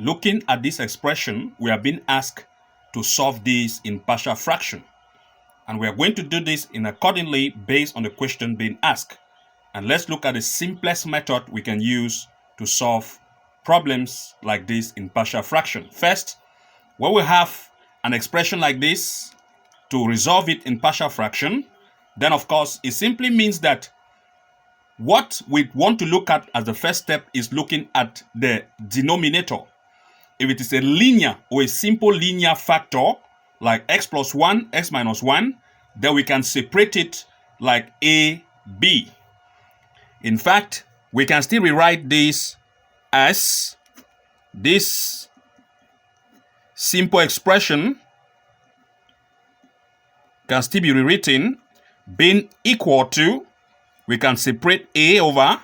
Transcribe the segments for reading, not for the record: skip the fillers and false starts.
Looking at this expression, we are being asked to solve this in partial fraction. And we are going to do this in accordingly based on the question being asked. And let's look at the simplest method we can use to solve problems like this in partial fraction. First, when we have an expression like this, to resolve it in partial fraction, then of course it simply means that what we want to look at as the first step is looking at the denominator. If it is a linear or a simple linear factor like x plus 1, x minus 1, then we can separate it like a, b. In fact, we can still rewrite this as this simple expression can still be rewritten being equal to, we can separate a over,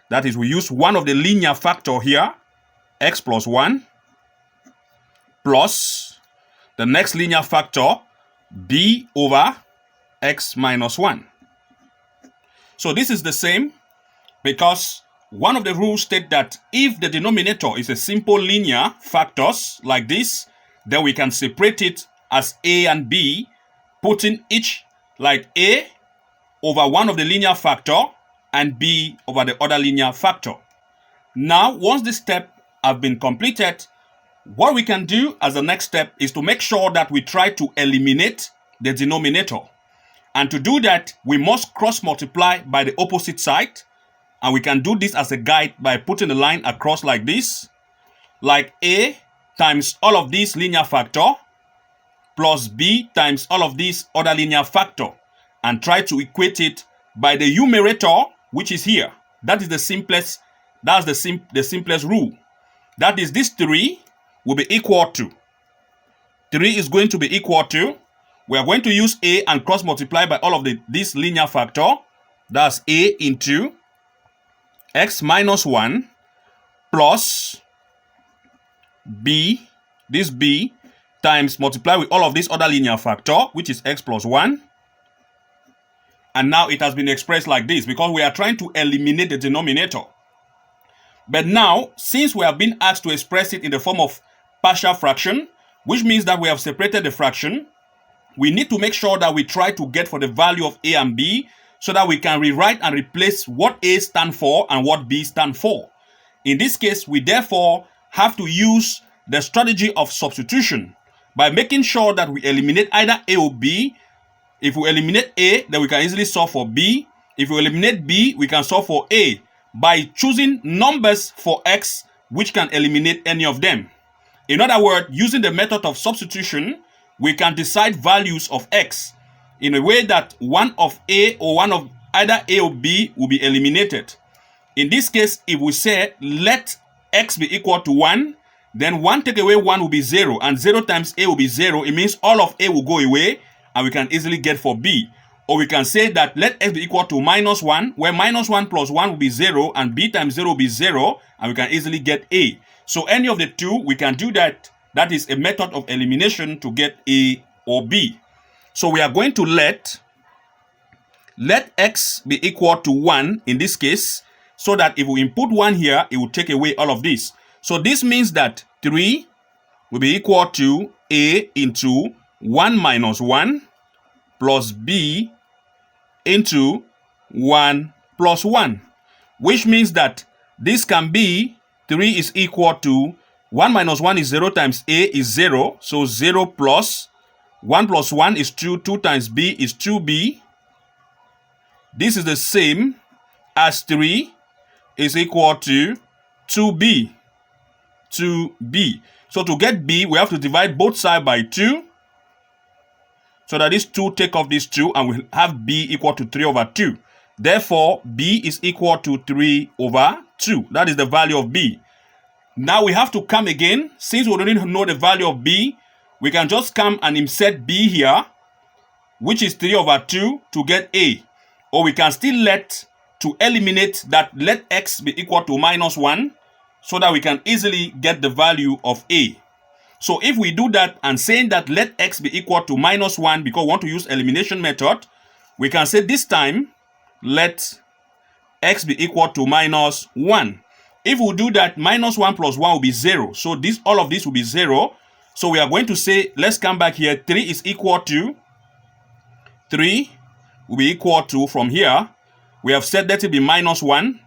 that is, we use one of the linear factor here, x plus 1, plus the next linear factor, b over x minus 1. So this is the same because one of the rules states that if the denominator is a simple linear factors like this, then we can separate it as a and b, putting each like a over one of the linear factor and b over the other linear factor. Now, once this step have been completed, what we can do as the next step is to make sure that we try to eliminate the denominator. And to do that, we must cross multiply by the opposite side. And we can do this as a guide by putting a line across like this, like a times all of these linear factor plus b times all of these other linear factor, and try to equate it by the numerator, which is here. That is the simplest, that's the simplest rule. That is, this 3 will be equal to, 3 is going to be equal to, we are going to use a and cross multiply by all of this linear factor. That's a into x minus 1 plus b, this b, times multiply with all of this other linear factor, which is x plus 1. And now it has been expressed like this because we are trying to eliminate the denominator. But now, since we have been asked to express it in the form of partial fraction, which means that we have separated the fraction, we need to make sure that we try to get for the value of a and b so that we can rewrite and replace what a stand for and what b stand for. In this case, we therefore have to use the strategy of substitution by making sure that we eliminate either a or b. If we eliminate a, then we can easily solve for b. If we eliminate b, we can solve for a by choosing numbers for x which can eliminate any of them. In other words, using the method of substitution, we can decide values of x in a way that one of a or one of either a or b will be eliminated. In this case, if we say let x be equal to 1, then 1 take away 1 will be 0, and 0 times a will be 0. It means all of a will go away, and we can easily get for b. Or we can say that let x be equal to minus 1, where minus 1 plus 1 will be 0, and b times 0 will be 0, and we can easily get a. So any of the two, we can do that. That is a method of elimination to get a or b. So we are going to let x be equal to 1 in this case, so that if we input 1 here, it will take away all of this. So this means that 3 will be equal to a into 1 minus 1 plus b into 1 plus 1, which means that this can be 3 is equal to 1 minus 1 is 0 times a is 0, so 0 plus 1 plus 1 is 2, 2 times b is 2b. This is the same as 3 is equal to 2b. 2b. So to get b, we have to divide both sides by 2. So that this 2 take off this 2 and we have b equal to 3 over 2. Therefore, b is equal to 3 over 2. That is the value of b. Now we have to come again. Since we don't know the value of b, we can just come and insert b here, which is 3 over 2 to get a. Or we can still eliminate that, let x be equal to minus 1 so that we can easily get the value of a. So if we do that and saying that let x be equal to minus 1 because we want to use elimination method, we can say this time let x be equal to minus 1. If we do that, minus 1 plus 1 will be 0. So this, all of this will be 0. So we are going to say, let's come back here. 3 is equal to, 3 will be equal to, from here, we have said let it be minus 1.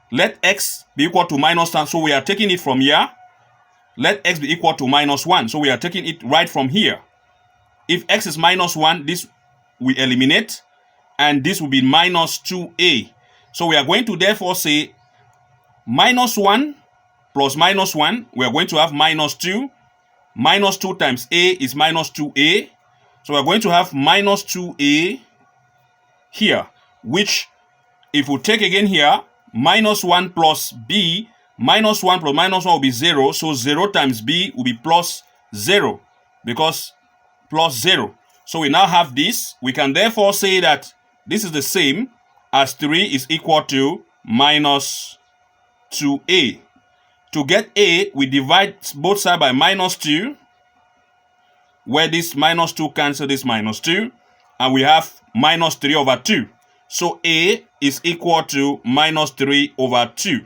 Let x be equal to minus 1. So we are taking it from here. Let x be equal to minus 1. So we are taking it right from here. If x is minus 1, this we eliminate. And this will be minus 2a. So we are going to therefore say minus 1 plus minus 1. We are going to have minus 2. Minus 2 times a is minus 2a. So we are going to have minus 2a here. Which, if we take again here, minus 1 plus b, minus 1 plus minus 1 will be 0. So 0 times b will be plus 0. Because plus 0. So we now have this. We can therefore say that this is the same as 3 is equal to minus 2a. To get a, we divide both sides by minus 2, where this minus 2 cancel this minus 2, and we have minus 3 over 2. So a is equal to minus 3 over 2.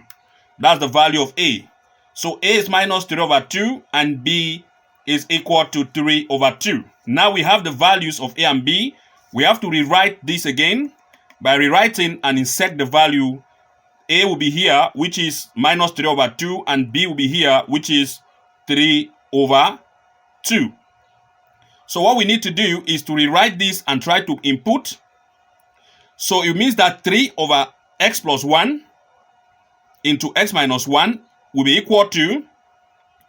That's the value of a. So a is minus 3 over 2, and b is equal to 3 over 2. Now we have the values of a and b. We have to rewrite this again by rewriting and insert the value. A will be here, which is minus 3 over 2, and b will be here, which is 3 over 2. So what we need to do is to rewrite this and try to input. So it means that 3 over x plus 1 into x minus 1 will be equal to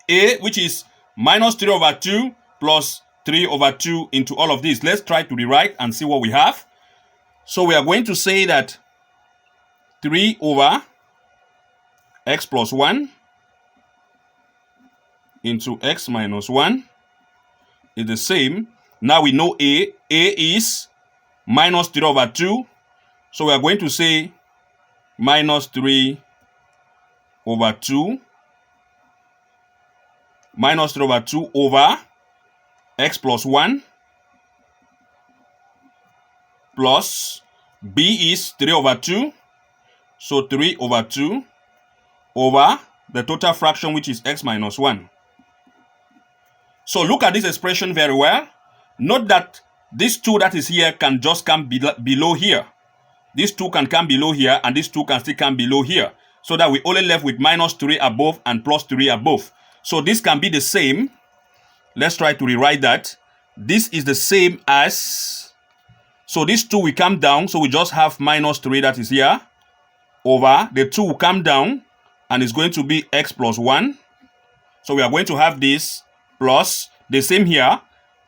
a, which is minus 3 over 2 plus 3 over 2 into all of this. Let's try to rewrite and see what we have. So we are going to say that 3 over x plus 1 into x minus 1 is the same. Now we know a. A is minus 3 over 2. So we are going to say minus 3 over 2 minus 3 over 2 over x plus 1 plus b is 3 over 2. So 3 over 2 over the total fraction, which is x minus 1. So look at this expression very well. Note that this 2 that is here can just come below here. This 2 can come below here, and this 2 can still come below here. So that we only left with minus 3 above and plus 3 above. So this can be the same. Let's try to rewrite that. This is the same as, so this 2 will come down, so we just have minus 3 that is here, over the 2 will come down, and it's going to be x plus 1. So we are going to have this plus the same here.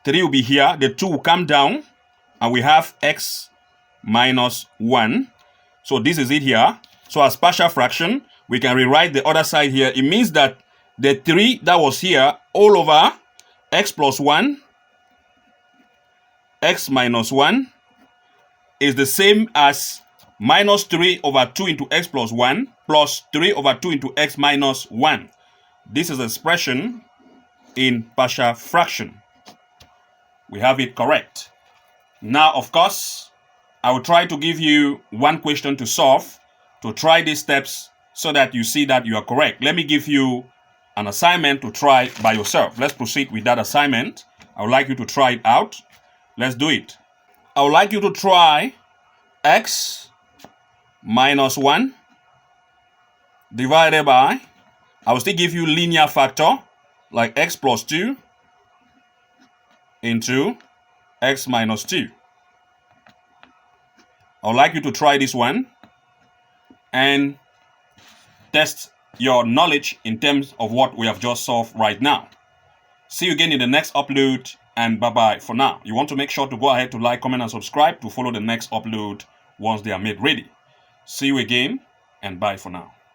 3 will be here, the 2 will come down, and we have x minus 1. So this is it here. So as partial fraction, we can rewrite the other side here. It means that the 3 that was here all over x plus 1, x minus 1 is the same as minus 3 over 2 into x plus 1 plus 3 over 2 into x minus 1. This is expression in partial fraction. We have it correct. Now, of course, I will try to give you one question to solve to try these steps so that you see that you are correct. Let me give you an assignment to try by yourself. Let's proceed with that assignment. I would like you to try it out. Let's do it. I would like you to try x minus 1 divided by, I will still give you linear factor like x plus 2 into x minus 2. I would like you to try this one and test your knowledge in terms of what we have just solved right now. See you again in the next upload, and bye-bye for now. You want to make sure to go ahead to like, comment, and subscribe to follow the next upload once they are made ready. See you again, and bye for now.